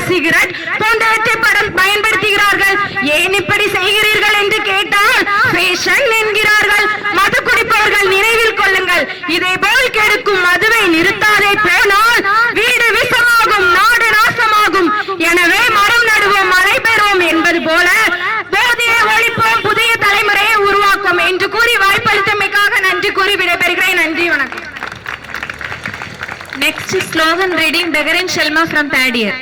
Cigarette போன்றவற்றை பயன்படுத்துகிறார்கள். ஏன் இப்படி செய்கிறீர்கள் என்று கேட்டால் ஃபேஷன் என்கிறார்கள். மது குடிப்பவர்கள் நினைவில் கொள்ளுங்கள், இதே போல் கெடுக்கும் மதுவை நிறுத்தாதே போனால் வீடு விஷமாகும், நாடு நாசமாகும். எனவே மரம் நடுவோம், மழை பெறுவோம் என்பது போல போதையை ஒழிப்போம், புதிய தலைமுறையை உருவாக்கும் என்று கூறி வாய்ப்பளித்தமைக்காக நன்றி கூறி விடைபெறுகிறேன். நன்றி, வணக்கம். Next slogan reading Begarin Shelma from third year.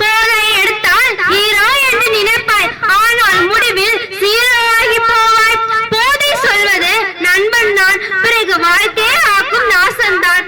போதை எடுத்தால் ஹீரோ என்று நினைப்பாய், ஆனால் முடிவில் சீரோவாகி போவாய். போதை சொல்வது நண்பன் தான், பிறகு வாழ்க்கையை ஆக்கும் நாசம்தான்.